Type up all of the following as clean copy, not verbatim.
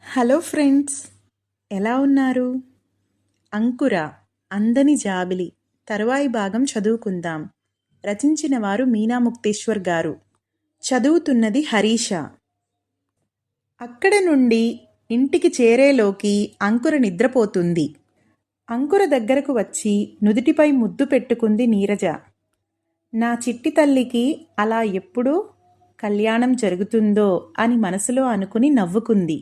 Hello friends, ఎలా ఉన్నారు? అంకుర అందని జాబిలి తరువాయి భాగం చదువుకుందాం. రచించిన వారు మీనా ముక్తేశ్వర్ గారు. చదువుతున్నది హరీష. అక్కడ నుండి ఇంటికి చేరేలోకి అంకుర నిద్రపోతుంది. అంకుర దగ్గరకు వచ్చి నుదిటిపై ముద్దు పెట్టుకుంది నీరజ. నా చిట్టి తల్లికి అలా ఎప్పుడు కళ్యాణం జరుగుతుందో అని మనసులో అనుకుని నవ్వుకుంది.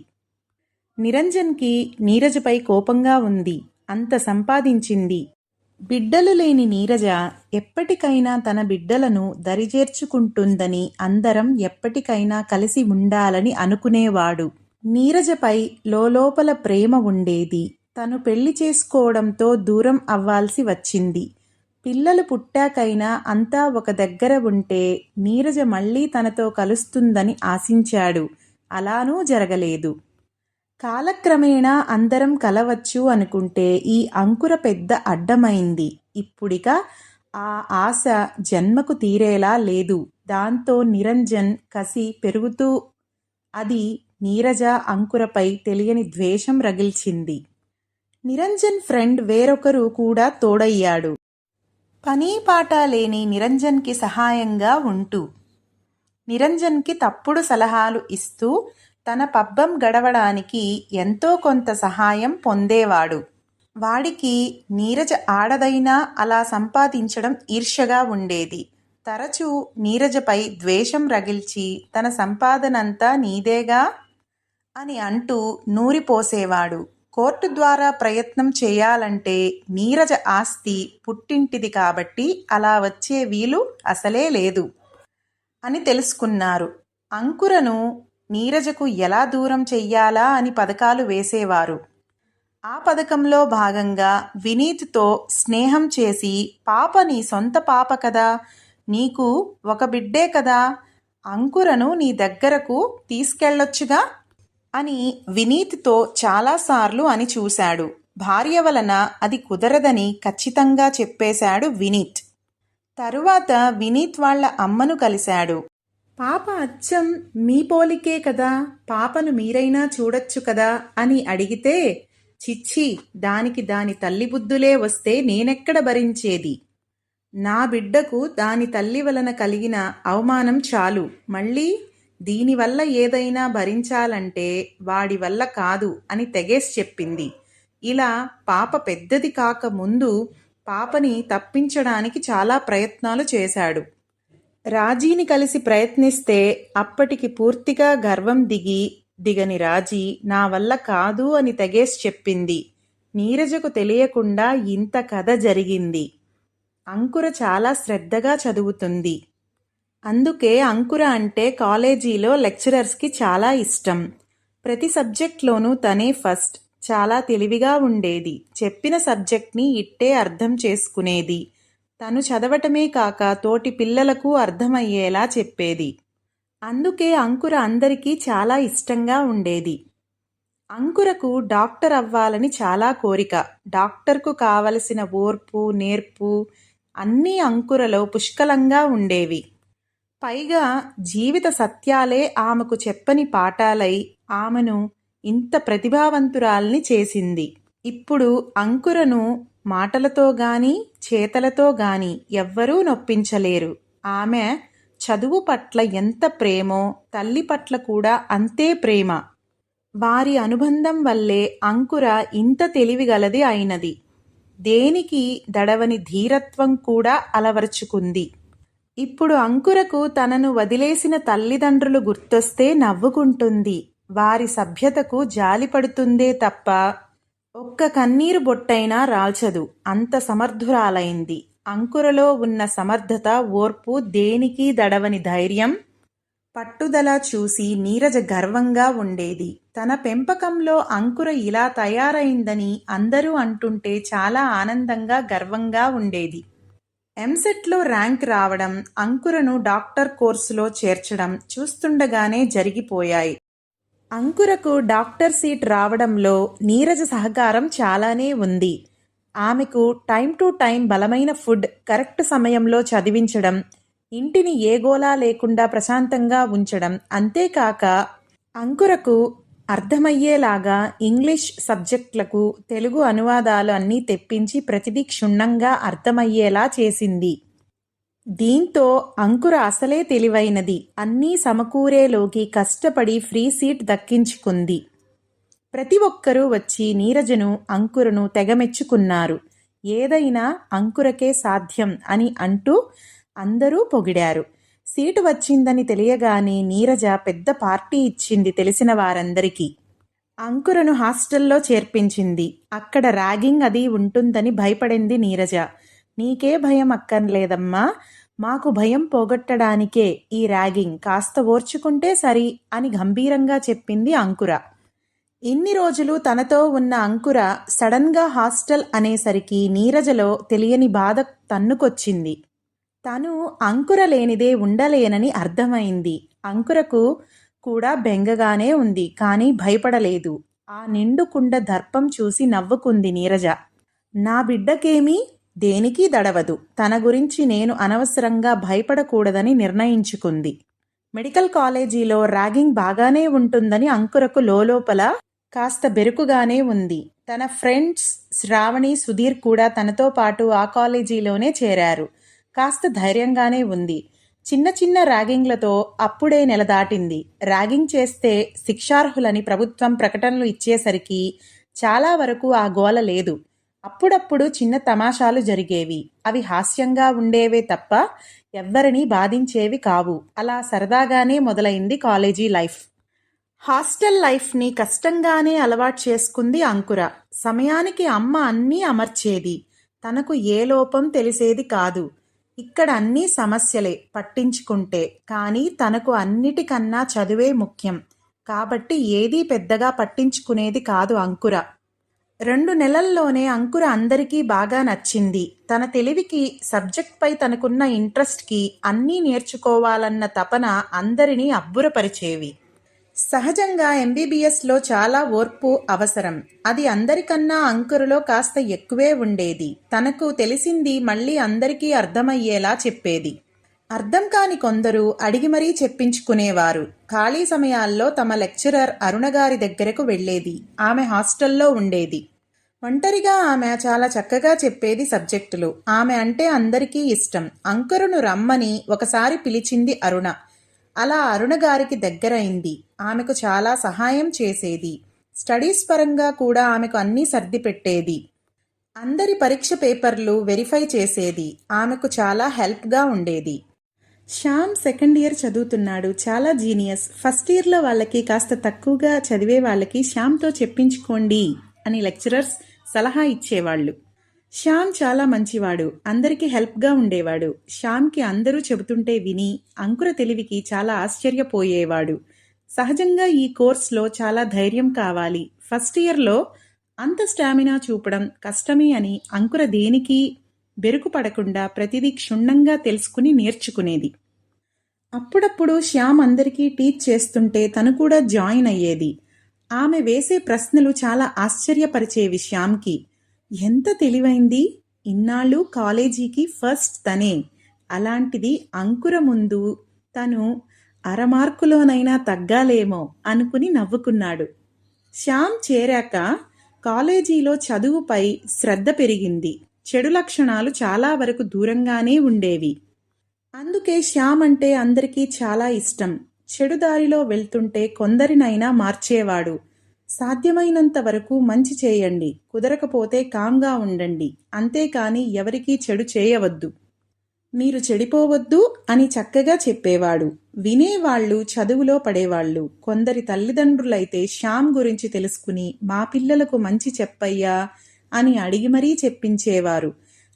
నిరంజన్కి నీరజపై కోపంగా ఉంది. అంత సంపాదించింది. బిడ్డలు లేని నీరజ ఎప్పటికైనా తన బిడ్డలను దరిచేర్చుకుంటుందని, అందరం ఎప్పటికైనా కలిసి ఉండాలని అనుకునేవాడు. నీరజపై లోలోపల ప్రేమ ఉండేది. తను పెళ్లి చేసుకోవడంతో దూరం అవ్వాల్సి వచ్చింది. పిల్లలు పుట్టాకైనా అంతా ఒక దగ్గర ఉంటే నీరజ మళ్ళీ తనతో కలుస్తుందని ఆశించాడు. అలానూ జరగలేదు. కాలక్రమేణా అందరం కలవచ్చు అనుకుంటే ఈ అంకుర పెద్ద అడ్డమైంది. ఇప్పుడిక ఆ ఆశ జన్మకు తీరేలా లేదు. దాంతో నిరంజన్ కసి పెరుగుతూ అది నీరజ అంకురపై తెలియని ద్వేషం రగిల్చింది. నిరంజన్ ఫ్రెండ్ వేరొకరు కూడా తోడయ్యాడు. పనీ పాట లేని నిరంజన్కి సహాయంగా ఉంటూ, నిరంజన్కి తప్పుడు సలహాలు ఇస్తూ తన పబ్బం గడవడానికి ఎంతో కొంత సహాయం పొందేవాడు. వాడికి నీరజ ఆడదైనా అలా సంపాదించడం ఈర్ష్యగా ఉండేది. తరచూ నీరజపై ద్వేషం రగిల్చి తన సంపాదనంతా నీదేగా అని అంటూ నూరిపోసేవాడు. కోర్టు ద్వారా ప్రయత్నం చేయాలంటే నీరజ ఆస్తి పుట్టింటిది కాబట్టి అలా వచ్చే వీలు అసలే లేదు అని తెలుసుకున్నారు. అంకురను నీరజకు ఎలా దూరం చెయ్యాలా అని పథకాలు వేసేవారు. ఆ పథకంలో భాగంగా వినీత్తో స్నేహం చేసి, పాప నీ సొంత పాప కదా, నీకు ఒక బిడ్డే కదా, అంకురను నీ దగ్గరకు తీసుకెళ్ళొచ్చుగా అని వినీత్తో చాలాసార్లు అని చూశాడు. భార్య వలన అది కుదరదని ఖచ్చితంగా చెప్పేశాడు వినీత్. తరువాత వినీత్ వాళ్ళ అమ్మను కలిశాడు. పాప అచ్చం మీ పోలికే కదా, పాపను మీరైనా చూడొచ్చు కదా అని అడిగితే, చిచ్చి, దానికి దాని తల్లి బుద్ధులే వస్తే నేనెక్కడ భరించేది? నా బిడ్డకు దాని తల్లి వలన కలిగిన అవమానం చాలు, మళ్ళీ దీనివల్ల ఏదైనా భరించాలంటే వాడి వల్ల కాదు అని తెగేసి చెప్పింది. ఇలా పాప పెద్దది కాక ముందు పాపని తప్పించడానికి చాలా ప్రయత్నాలు చేశాడు. రాజీని కలిసి ప్రయత్నిస్తే అప్పటికి పూర్తిగా గర్వం దిగని రాజీ నా వల్ల కాదు అని తెగేసి చెప్పింది. నీరజకు తెలియకుండా ఇంత కథ జరిగింది. అంకుర చాలా శ్రద్ధగా చదువుతుంది. అందుకే అంకుర అంటే కాలేజీలో లెక్చరర్స్కి చాలా ఇష్టం. ప్రతి సబ్జెక్ట్లోనూ తనే ఫస్ట్. చాలా తెలివిగా ఉండేది. చెప్పిన సబ్జెక్ట్ని ఇట్టే అర్థం చేసుకునేది. తను చదవటమే కాక తోటి పిల్లలకు అర్థమయ్యేలా చెప్పేది. అందుకే అంకుర అందరికీ చాలా ఇష్టంగా ఉండేది. అంకురకు డాక్టర్ అవ్వాలని చాలా కోరిక. డాక్టర్కు కావలసిన ఓర్పు, నేర్పు అన్నీ అంకురలో పుష్కలంగా ఉండేవి. పైగా జీవిత సత్యాలే ఆమెకు చెప్పని పాఠాలై ఆమెను ఇంత ప్రతిభావంతురాల్ని చేసింది. ఇప్పుడు అంకురను మాటలతో గాని చేతలతో గాని ఎవ్వరూ నొప్పించలేరు. ఆమె చదువు పట్ల ఎంత ప్రేమో తల్లి పట్ల కూడా అంతే ప్రేమ. వారి అనుబంధం వల్లే అంకుర ఇంత తెలివిగలది అయినది. దేనికి దడవని ధీరత్వం కూడా అలవర్చుకుంది. ఇప్పుడు అంకురకు తనను వదిలేసిన తల్లిదండ్రులు గుర్తొస్తే నవ్వుకుంటుంది. వారి సభ్యతకు జాలిపడుతుందే తప్ప ఒక్క కన్నీరు బొట్టైనా రాల్చదు. అంత సమర్థురాలైంది. అంకురలో ఉన్న సమర్థత, ఓర్పు, దేనికి దడవని ధైర్యం, పట్టుదల చూసి నీరజ గర్వంగా ఉండేది. తన పెంపకంలో అంకుర ఇలా తయారైందని అందరూ అంటుంటే చాలా ఆనందంగా, గర్వంగా ఉండేది. ఎంసెట్లో ర్యాంక్ రావడం, అంకురను డాక్టర్ కోర్సులో చేర్చడం చూస్తుండగానే జరిగిపోయాయి. అంకురకు డాక్టర్ సీట్ రావడంలో నీరజ సహకారం చాలానే ఉంది. ఆమెకు టైం టు టైం బలమైన ఫుడ్, కరెక్ట్ సమయంలో చదివించడం, ఇంటిని ఏ గోలా లేకుండా ప్రశాంతంగా ఉంచడం, అంతేకాక అంకురకు అర్థమయ్యేలాగా ఇంగ్లీష్ సబ్జెక్టులకు తెలుగు అనువాదాలు అన్నీ తెప్పించి ప్రతిదీ క్షుణ్ణంగా అర్థమయ్యేలా చేసింది. దీంతో అంకుర అసలే తెలివైనది. అన్నీ సమకూరేలోకి కష్టపడి ఫ్రీ సీట్ దక్కించుకుంది. ప్రతి ఒక్కరూ వచ్చి నీరజను, అంకురను తెగమెచ్చుకున్నారు. ఏదైనా అంకురకే సాధ్యం అని అంటూ అందరూ పొగిడారు. సీటు వచ్చిందని తెలియగానే నీరజ పెద్ద పార్టీ ఇచ్చింది తెలిసిన వారందరికీ. అంకురను హాస్టల్లో చేర్పించింది. అక్కడ ర్యాగింగ్ అది ఉంటుందని భయపడింది నీరజ. నీకే భయం అక్కర్లేదమ్మా, మాకు భయం పోగొట్టడానికే ఈ ర్యాగింగ్, కాస్త ఓర్చుకుంటే సరి అని గంభీరంగా చెప్పింది అంకుర. ఇన్ని రోజులు తనతో ఉన్న అంకుర సడన్గా హాస్టల్ అనేసరికి నీరజలో తెలియని బాధ తన్నుకొచ్చింది. తను అంకుర లేనిదే ఉండలేనని అర్థమైంది. అంకురకు కూడా బెంగగానే ఉంది, కానీ భయపడలేదు. ఆ నిండుకుండ దర్పం చూసి నవ్వుకుంది నీరజ. నా బిడ్డకేమీ దేనికి దడవదు, తన గురించి నేను అనవసరంగా భయపడకూడదని నిర్ణయించుకుంది. మెడికల్ కాలేజీలో ర్యాగింగ్ బాగానే ఉంటుందని అంకురకు లోలోపల కాస్త బెరుకుగానే ఉంది. తన ఫ్రెండ్స్ శ్రావణి, సుధీర్ కూడా తనతో పాటు ఆ కాలేజీలోనే చేరారు. కాస్త ధైర్యంగానే ఉంది. చిన్న చిన్న ర్యాగింగ్లతో అప్పుడే నెల దాటింది. ర్యాగింగ్ చేస్తే శిక్షార్హులని ప్రభుత్వం ప్రకటనలు ఇచ్చేసరికి చాలా వరకు ఆ గోల లేదు. అప్పుడప్పుడు చిన్న తమాషాలు జరిగేవి. అవి హాస్యంగా ఉండేవే తప్ప ఎవ్వరినీ బాధించేవి కావు. అలా సరదాగానే మొదలైంది కాలేజీ లైఫ్. హాస్టల్ లైఫ్ని కష్టంగానే అలవాటు చేసుకుంది అంకుర. సమయానికి అమ్మ అన్నీ అమర్చేది. తనకు ఏ లోపం తెలిసేది కాదు. ఇక్కడ అన్నీ సమస్యలే పట్టించుకుంటే, కానీ తనకు అన్నిటికన్నా చదువే ముఖ్యం కాబట్టి ఏదీ పెద్దగా పట్టించుకునేది కాదు అంకుర. 2 నెలల్లోనే అంకుర అందరికీ బాగా నచ్చింది. తన తెలివికి, సబ్జెక్ట్పై తనకున్న ఇంట్రెస్ట్కి, అన్నీ నేర్చుకోవాలన్న తపన అందరినీ అబ్బురపరిచేవి. సహజంగా ఎంబీబీఎస్లో చాలా ఓర్పు అవసరం. అది అందరికన్నా అంకురలో కాస్త ఎక్కువే ఉండేది. తనకు తెలిసింది మళ్ళీ అందరికీ అర్థమయ్యేలా చెప్పేది. అర్థం కాని కొందరు అడిగి మరీ చెప్పించుకునేవారు. ఖాళీ సమయాల్లో తమ లెక్చరర్ అరుణగారి దగ్గరకు వెళ్ళేది. ఆమె హాస్టల్లో ఉండేది. ఒంటరిగా ఆమె చాలా చక్కగా చెప్పేది సబ్జెక్టులు. ఆమె అంటే అందరికీ ఇష్టం. అంకురను రమ్మని ఒకసారి పిలిచింది అరుణ. అలా అరుణగారికి దగ్గరైంది. ఆమెకు చాలా సహాయం చేసేది. స్టడీస్ పరంగా కూడా ఆమెకు అన్నీ సర్ది పెట్టేది. అందరి పరీక్ష పేపర్లు వెరిఫై చేసేది. ఆమెకు చాలా హెల్ప్గా ఉండేది. శ్యామ్ సెకండ్ ఇయర్ చదువుతున్నాడు. చాలా జీనియస్. ఫస్ట్ ఇయర్లో వాళ్ళకి కాస్త తక్కువగా చదివే వాళ్ళకి శ్యామ్తో చెప్పించుకోండి అని లెక్చరర్స్ సలహా ఇచ్చేవాళ్ళు. శ్యామ్ చాలా మంచివాడు. అందరికీ హెల్ప్గా ఉండేవాడు. శ్యామ్కి అందరూ చెబుతుంటే విని అంకుర తెలివికి చాలా ఆశ్చర్యపోయేవాడు. సహజంగా ఈ కోర్స్లో చాలా ధైర్యం కావాలి. ఫస్ట్ ఇయర్లో అంత స్టామినా చూపడం కష్టమే అని అంకుర దేనికి బెరుకు పడకుండా ప్రతిదీ క్షుణ్ణంగా తెలుసుకుని నేర్చుకునేది. అప్పుడప్పుడు శ్యామ్ అందరికీ టీచ్ చేస్తుంటే తను కూడా జాయిన్ అయ్యేది. ఆమె వేసే ప్రశ్నలు చాలా ఆశ్చర్యపరిచేవి శ్యామ్కి. ఎంత తెలివైంది! ఇన్నాళ్ళు కాలేజీకి ఫస్ట్ తనే. అలాంటిది అంకుర ముందు తను అరమార్కులోనైనా తగ్గాలేమో అనుకుని నవ్వుకున్నాడు. శ్యామ్ చేరాక కాలేజీలో చదువుపై శ్రద్ధ పెరిగింది. చెడు లక్షణాలు చాలా వరకు దూరంగానే ఉండేవి. అందుకే శ్యామ్ అంటే అందరికీ చాలా ఇష్టం. చెడు దారిలో వెళ్తుంటే కొందరినైనా మార్చేవాడు. సాధ్యమైనంత వరకు మంచి చేయండి, కుదరకపోతే కామ్గా ఉండండి, అంతేకాని ఎవరికీ చెడు చేయవద్దు, మీరు చెడిపోవద్దు అని చక్కగా చెప్పేవాడు. వినేవాళ్ళు చదువులో పడేవాళ్ళు. కొందరి తల్లిదండ్రులైతే శ్యామ్ గురించి తెలుసుకుని మా పిల్లలకు మంచి చెప్పయ్యా అని అడిగి మరీ చెప్పించేవారు.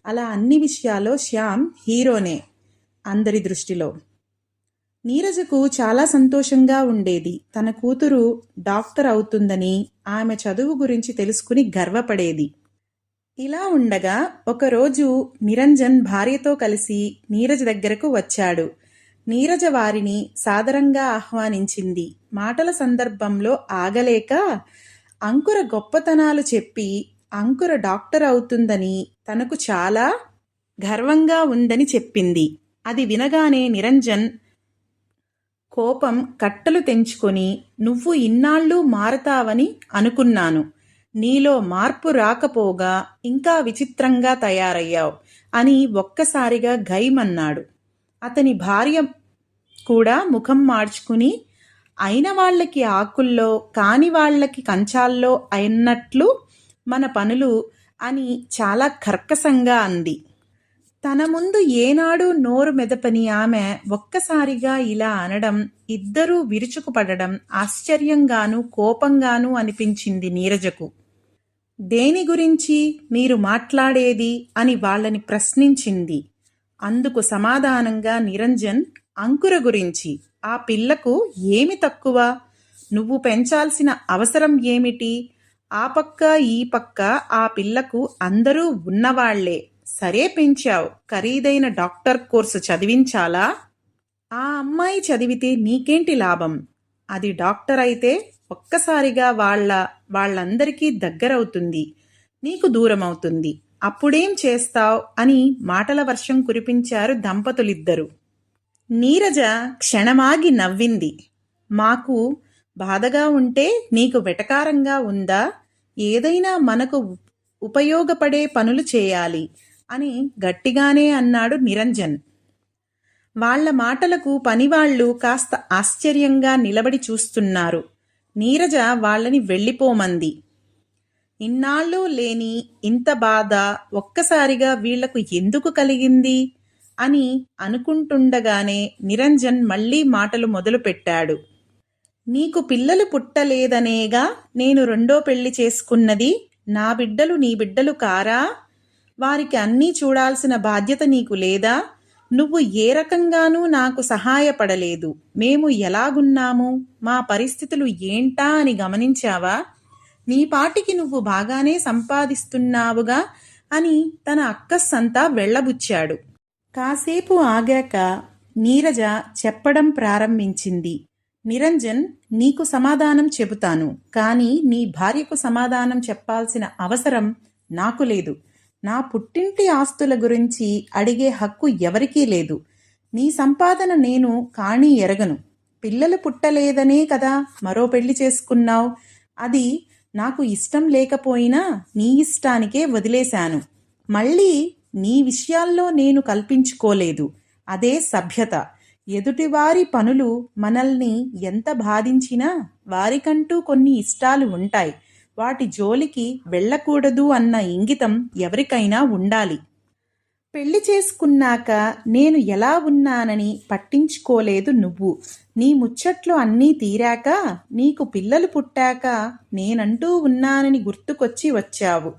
అలా అన్ని విషయాల్లో శ్యామ్ హీరోనే అందరి దృష్టిలో. నీరజకు చాలా సంతోషంగా ఉండేది. తన కూతురు డాక్టర్ అవుతుందని, ఆమె చదువు గురించి తెలుసుకుని గర్వపడేది. ఇలా ఉండగా ఒకరోజు నిరంజన్ భార్యతో కలిసి నీరజ దగ్గరకు వచ్చాడు. నీరజ వారిని సాదరంగా ఆహ్వానించింది. మాటల సందర్భంలో ఆగలేక అంకుర గొప్పతనాలు చెప్పి అంకుర డాక్టర్ అవుతుందని తనకు చాలా గర్వంగా ఉందని చెప్పింది. అది వినగానే నిరంజన్ కోపం కట్టలు తెంచుకొని, నువ్వు ఇన్నాళ్ళు మారతావని అనుకున్నాను. నీలో మార్పు రాకపోగా ఇంకా విచిత్రంగా తయారయ్యావు అని ఒక్కసారిగా గైమన్నాడు. అతని భార్య కూడా ముఖం మార్చుకుని, అయిన వాళ్ళకి ఆకుల్లో కాని వాళ్ళకి కంచాల్లో అయినట్లు మన పనులు అని చాలా కర్కశంగా అంది. తన ముందు ఏనాడు నోరు మెదపని ఆమె ఒక్కసారిగా ఇలా అనడం ఇద్దరూ విరుచుకుపడడం ఆశ్చర్యంగానూ కోపంగానూ అనిపించింది నీరజకు. దేని గురించి మీరు మాట్లాడేది అని వాళ్ళని ప్రశ్నించింది. అందుకు సమాధానంగా నిరంజన్, అంకుర గురించి. ఆ పిల్లకు ఏమి తక్కువ? నువ్వు పెంచాల్సిన అవసరం ఏమిటి? ఆ పక్క ఈ పక్క ఆ పిల్లకు అందరూ ఉన్నవాళ్లే. సరే పెంచావు, ఖరీదైన డాక్టర్ కోర్సు చదివించాలా? ఆ అమ్మాయి చదివితే నీకేంటి లాభం? అది డాక్టర్ అయితే ఒక్కసారిగా వాళ్ళందరికీ దగ్గరవుతుంది, నీకు దూరమవుతుంది. అప్పుడేం చేస్తావ్ అని మాటల వర్షం కురిపించారు దంపతులిద్దరూ. నీరజ క్షణమాగి నవ్వింది. మాకు బాధగా ఉంటే నీకు వెటకారంగా ఉందా? ఏదైనా మనకు ఉపయోగపడే పనులు చేయాలి అని గట్టిగానే అన్నాడు నిరంజన్. వాళ్ల మాటలకు పనివాళ్లు కాస్త ఆశ్చర్యంగా నిలబడి చూస్తున్నారు. నీరజ వాళ్ళని వెళ్ళిపోమంది. ఇన్నాళ్ళు లేని ఇంత బాధ ఒక్కసారిగా వీళ్లకు ఎందుకు కలిగింది అని అనుకుంటుండగానే నిరంజన్ మళ్లీ మాటలు మొదలుపెట్టాడు. నీకు పిల్లలు పుట్టలేదనేగా నేను రెండో పెళ్లి చేసుకున్నది. నా బిడ్డలు నీ బిడ్డలు కారా? వారికి అన్నీ చూడాల్సిన బాధ్యత నీకు లేదా? నువ్వు ఏ రకంగానూ నాకు సహాయపడలేదు. మేము ఎలాగున్నాము, మా పరిస్థితులు ఏంటా అని గమనించావా? నీ పాటికి నువ్వు బాగానే సంపాదిస్తున్నావుగా అని తన అక్కస్సంతా వెళ్ళబుచ్చాడు. కాసేపు ఆగాక నీరజ చెప్పడం ప్రారంభించింది. నిరంజన్, నీకు సమాధానం చెబుతాను, కానీ నీ భార్యకు సమాధానం చెప్పాల్సిన అవసరం నాకు లేదు. నా పుట్టింటి ఆస్తుల గురించి అడిగే హక్కు ఎవరికీ లేదు. నీ సంపాదన నేను కాణీ ఎరగను. పిల్లలు పుట్టలేదనే కదా మరో పెళ్లి చేసుకున్నావు. అది నాకు ఇష్టం లేకపోయినా నీ ఇష్టానికే వదిలేశాను. మళ్ళీ నీ విషయాల్లో నేను కల్పించుకోలేదు. అదే సభ్యత. ఎదుటివారి పనులు మనల్ని ఎంత బాధించినా వారికంటూ కొన్ని ఇష్టాలు ఉంటాయి. వాటి జోలికి వెళ్ళకూడదు అన్న ఇంగితం ఎవరికైనా ఉండాలి. పెళ్లి చేసుకున్నాక నేను ఎలా ఉన్నానని పట్టించుకోలేదు నువ్వు. నీ ముచ్చట్లు అన్నీ తీరాక, నీకు పిల్లలు పుట్టాక నేనంటూ ఉన్నానని గుర్తుకొచ్చి వచ్చావు.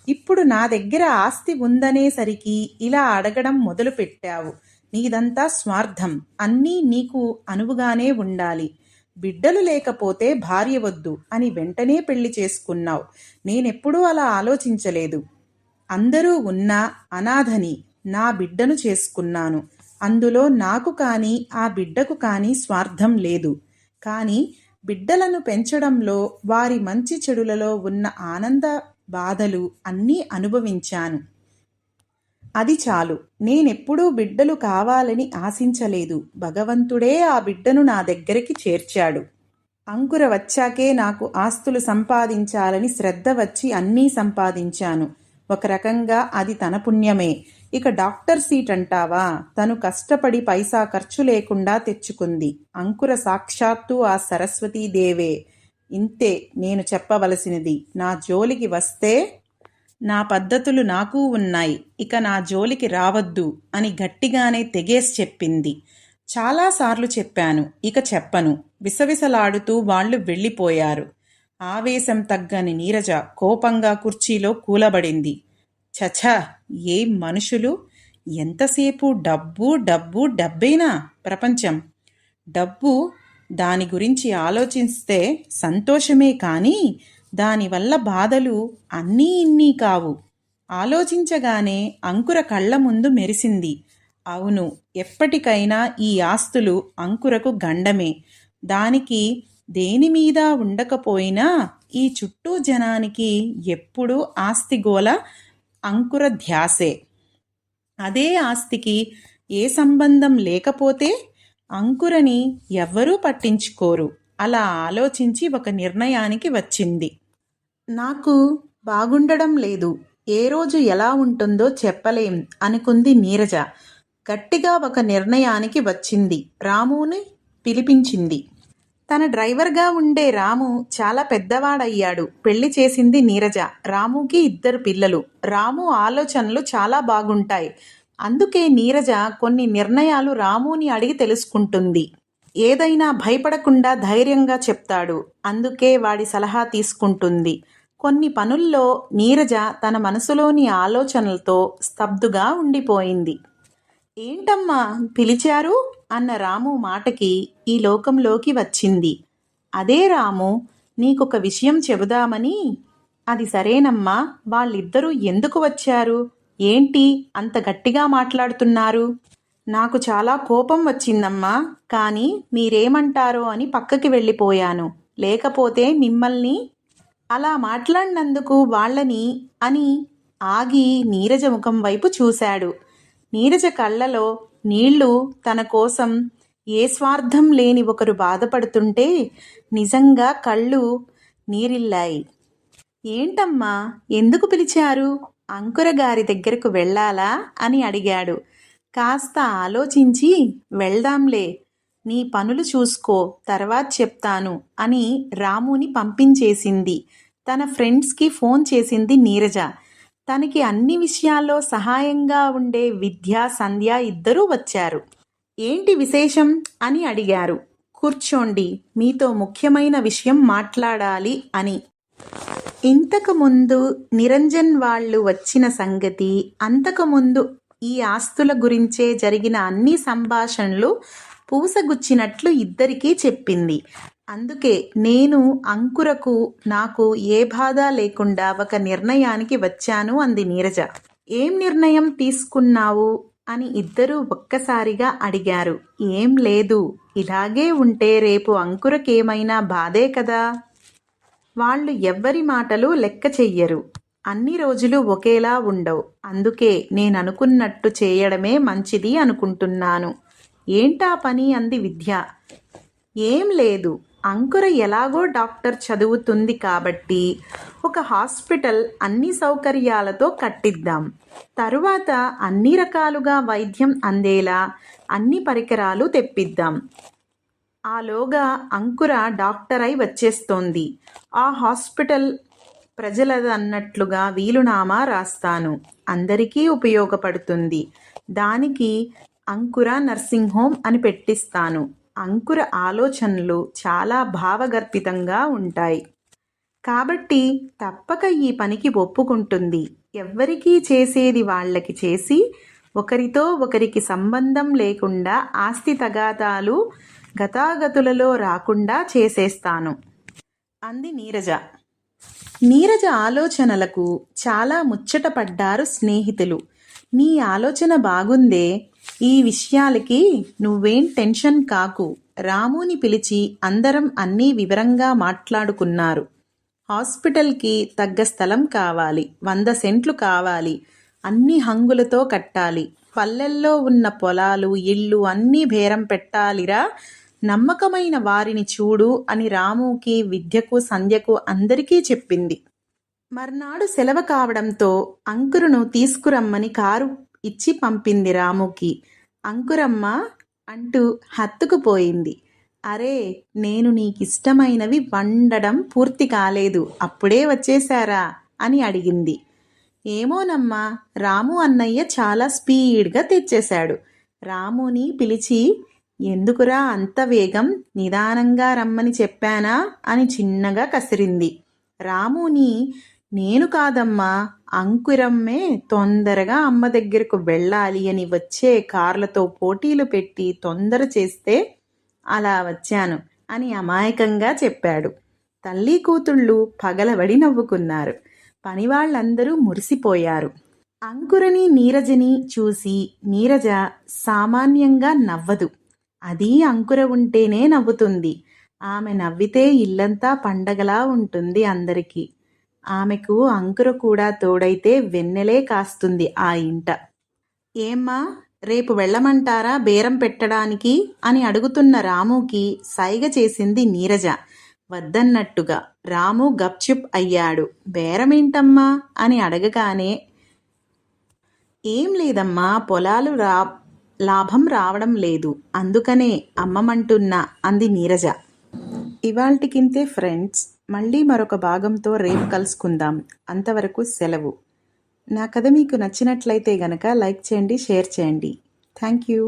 ఇప్పుడు నా దగ్గర ఆస్తి ఉందనేసరికి ఇలా అడగడం మొదలు పెట్టావు. నీదంతా స్వార్థం. అన్నీ నీకు అనువుగానే ఉండాలి. బిడ్డలు లేకపోతే భార్య వద్దు అని వెంటనే పెళ్లి చేసుకున్నావు. నేనెప్పుడూ అలా ఆలోచించలేదు. అందరూ ఉన్నా అనాథని నా బిడ్డను చేసుకున్నాను. అందులో నాకు కానీ ఆ బిడ్డకు కానీ స్వార్థం లేదు. కానీ బిడ్డలను పెంచడంలో వారి మంచి చెడులలో ఉన్న ఆనంద బాధలు అన్నీ అనుభవించాను. అది చాలు. నేనెప్పుడూ బిడ్డలు కావాలని ఆశించలేదు. భగవంతుడే ఆ బిడ్డను నా దగ్గరికి చేర్చాడు. అంకుర వచ్చాకే నాకు ఆస్తులు సంపాదించాలని శ్రద్ధ వచ్చి అన్నీ సంపాదించాను. ఒక రకంగా అది తన పుణ్యమే. ఇక డాక్టర్ సీట్ అంటావా? తను కష్టపడి పైసా ఖర్చు లేకుండా తెచ్చుకుంది. అంకుర సాక్షాత్తు ఆ సరస్వతీదేవే. ఇంతే నేను చెప్పవలసినది. నా జోలికి వస్తే నా పద్ధతులు నాకూ ఉన్నాయి. ఇక నా జోలికి రావద్దు అని గట్టిగానే తెగేసి చెప్పింది. చాలాసార్లు చెప్పాను, ఇక చెప్పను. విసవిసలాడుతూ వాళ్ళు వెళ్ళిపోయారు. ఆవేశం తగ్గని నీరజ కోపంగా కుర్చీలో కూలబడింది. చఛ, ఏం మనుషులు! ఎంతసేపు డబ్బు డబ్బు డబ్బేనా ప్రపంచం? డబ్బు దాని గురించి ఆలోచిస్తే సంతోషమే కానీ దానివల్ల బాధలు అన్నీ ఇన్నీ కావు. ఆలోచించగానే అంకుర కళ్ళ ముందు మెరిసింది. అవును, ఎప్పటికైనా ఈ ఆస్తులు అంకురకు గండమే. దానికి దేనిమీద ఉండకపోయినా ఈ చుట్టూ జనానికి ఎప్పుడూ ఆస్తిగోల అంకుర ధ్యాసే. అదే ఆస్తికి ఏ సంబంధం లేకపోతే అంకురని ఎవ్వరూ పట్టించుకోరు. అలా ఆలోచించి ఒక నిర్ణయానికి వచ్చింది. నాకు బాగుండడం లేదు. ఏ రోజు ఎలా ఉంటుందో చెప్పలేం అనుకుంది నీరజ. గట్టిగా ఒక నిర్ణయానికి వచ్చింది. రాముని పిలిపించింది. తన డ్రైవర్గా ఉండే రాము చాలా పెద్దవాడయ్యాడు. పెళ్లి చేసింది నీరజ. రాముకి 2 పిల్లలు. రాము ఆలోచనలు చాలా బాగుంటాయి. అందుకే నీరజ కొన్ని నిర్ణయాలు రాముని అడిగి తెలుసుకుంటుంది. ఏదైనా భయపడకుండా ధైర్యంగా చెప్తాడు. అందుకే వాడి సలహా తీసుకుంటుంది. కొన్ని పనుల్లో నీరజ తన మనసులోని ఆలోచనలతో స్తబ్దుగా ఉండిపోయింది. ఏంటమ్మా పిలిచారు అన్న రాము మాటకి ఈ లోకంలోకి వచ్చింది. అదే రాము, నీకొక విషయం చెబుదామని. అది సరేనమ్మా, వాళ్ళిద్దరూ ఎందుకు వచ్చారు? ఏంటి అంత గట్టిగా మాట్లాడుతున్నారు? నాకు చాలా కోపం వచ్చిందమ్మా, కానీ మీరేమంటారో అని పక్కకి వెళ్ళిపోయాను. లేకపోతే మిమ్మల్ని అలా మాట్లాడినందుకు వాళ్ళని అని ఆగి నీరజ ముఖం వైపు చూశాడు. నీరజ కళ్ళలో నీళ్లు. తన కోసం ఏ స్వార్థం లేని ఒకరు బాధపడుతుంటే నిజంగా కళ్ళు నీరిల్లాయి. ఏంటమ్మా ఎందుకు పిలిచారు? అంకుర గారి దగ్గరకు వెళ్ళాలా అని అడిగాడు. కాస్త ఆలోచించి వెళ్దాంలే, నీ పనులు చూసుకో, తర్వాత చెప్తాను అని రాముని పంపించేసింది. తన ఫ్రెండ్స్కి ఫోన్ చేసింది నీరజ. తనకి అన్ని విషయాల్లో సహాయంగా ఉండే విద్య, సంధ్య ఇద్దరూ వచ్చారు. ఏంటి విశేషం అని అడిగారు. కూర్చోండి, మీతో ముఖ్యమైన విషయం మాట్లాడాలి అని. ఇంతకుముందు నిరంజన్ వాళ్ళు వచ్చిన సంగతి, అంతకుముందు ఈ ఆస్తుల గురించే జరిగిన అన్ని సంభాషణలు పూసగుచ్చినట్లు ఇద్దరికీ చెప్పింది. అందుకే నేను అంకురకు నాకు ఏ బాధ లేకుండా ఒక నిర్ణయానికి వచ్చాను అంది నీరజ. ఏం నిర్ణయం తీసుకున్నావు అని ఇద్దరూ ఒక్కసారిగా అడిగారు. ఏం లేదు, ఇలాగే ఉంటే రేపు అంకురకేమైనా బాధే కదా. వాళ్ళు ఎవ్వరి మాటలు లెక్క చెయ్యరు. అన్ని రోజులు ఒకేలా ఉండవు. అందుకే నేననుకున్నట్టు చేయడమే మంచిది అనుకుంటున్నాను. ఏంటా పని అంది విద్య. ఏం లేదు, అంకుర ఎలాగో డాక్టర్ చదువుతుంది కాబట్టి ఒక హాస్పిటల్ అన్ని సౌకర్యాలతో కట్టిద్దాం. తరువాత అన్ని రకాలుగా వైద్యం అందేలా అన్ని పరికరాలు తెప్పిద్దాం. ఆలోగా అంకుర డాక్టర్ అయి వచ్చేస్తోంది. ఆ హాస్పిటల్ ప్రజలదన్నట్లుగా వీలునామా రాస్తాను. అందరికీ ఉపయోగపడుతుంది. దానికి అంకుర నర్సింగ్ హోమ్ అని పెట్టిస్తాను. అంకుర ఆలోచనలు చాలా భావగర్భితంగా ఉంటాయి కాబట్టి తప్పక ఈ పనికి ఒప్పుకుంటుంది. ఎవ్వరికీ చేసేది వాళ్ళకి చేసి, ఒకరితో ఒకరికి సంబంధం లేకుండా ఆస్తి తగాదాలు గతాగతులలో రాకుండా చేసేస్తాను అంది నీరజ. నీరజ ఆలోచనలకు చాలా ముచ్చటపడ్డారు స్నేహితులు. నీ ఆలోచన బాగుందే, ఈ విషయాలకి నువ్వేం టెన్షన్ కాకు. రాముని పిలిచి అందరం అన్నీ వివరంగా మాట్లాడుకున్నారు. హాస్పిటల్కి తగ్గ స్థలం కావాలి, 100 సెంట్లు కావాలి, అన్ని హంగులతో కట్టాలి. పల్లెల్లో ఉన్న పొలాలు, ఇళ్ళు అన్నీ బేరం పెట్టాలిరా. నమ్మకమైన వారిని చూడు అని రాముకి, విద్యకు, సంధ్యకు అందరికీ చెప్పింది. మర్నాడు సెలవు కావడంతో అంకురును తీసుకురమ్మని కారు ఇచ్చి పంపింది రాముకి. అంకురమ్మ అంటూ హత్తుకుపోయింది. అరే, నేను నీకిష్టమైనవి వండడం పూర్తి కాలేదు, అప్పుడే వచ్చేశారా అని అడిగింది. ఏమోనమ్మా, రాము అన్నయ్య చాలా స్పీడ్గా తెచ్చేశాడు. రాముని పిలిచి, ఎందుకురా అంత వేగం, నిదానంగా రమ్మని చెప్పానా అని చిన్నగా కసిరింది. రాముని, నేను కాదమ్మా, అంకురమ్మే తొందరగా అమ్మ దగ్గరకు వెళ్ళాలి అని వచ్చే కార్లతో పోటీలు పెట్టి తొందర చేస్తే అలా వచ్చాను అని అమాయకంగా చెప్పాడు. తల్లి కూతుళ్ళు పగలబడి నవ్వుకున్నారు. పనివాళ్లందరూ మురిసిపోయారు. అంకురని, నీరజని చూసి నీరజ సామాన్యంగా నవ్వదు. అది అంకుర ఉంటేనే నవ్వుతుంది. ఆమె నవ్వితే ఇల్లంతా పండగలా ఉంటుంది అందరికీ. ఆమెకు అంకుర కూడా తోడైతే వెన్నెలే కాస్తుంది ఆ ఇంట. ఏమ్మా, రేపు వెళ్ళమంటారా బేరం పెట్టడానికి అని అడుగుతున్న రాముకి సైగ చేసింది నీరజ. వద్దన్నట్టుగా. రాము గప్చుప్ అయ్యాడు. బేరమేంటమ్మా అని అడగగానే, ఏం లేదమ్మా, పొలాలు లాభం రావడం లేదు, అందుకనే అమ్మమంటున్నా అంది నీరజ. ఇవాల్టికింతే ఫ్రెండ్స్. మళ్ళీ మరొక భాగంతో రేపు కలుసుకుందాం. అంతవరకు సెలవు. నా కథ మీకు నచ్చినట్లయితే గనక లైక్ చేయండి, షేర్ చేయండి. Thank you.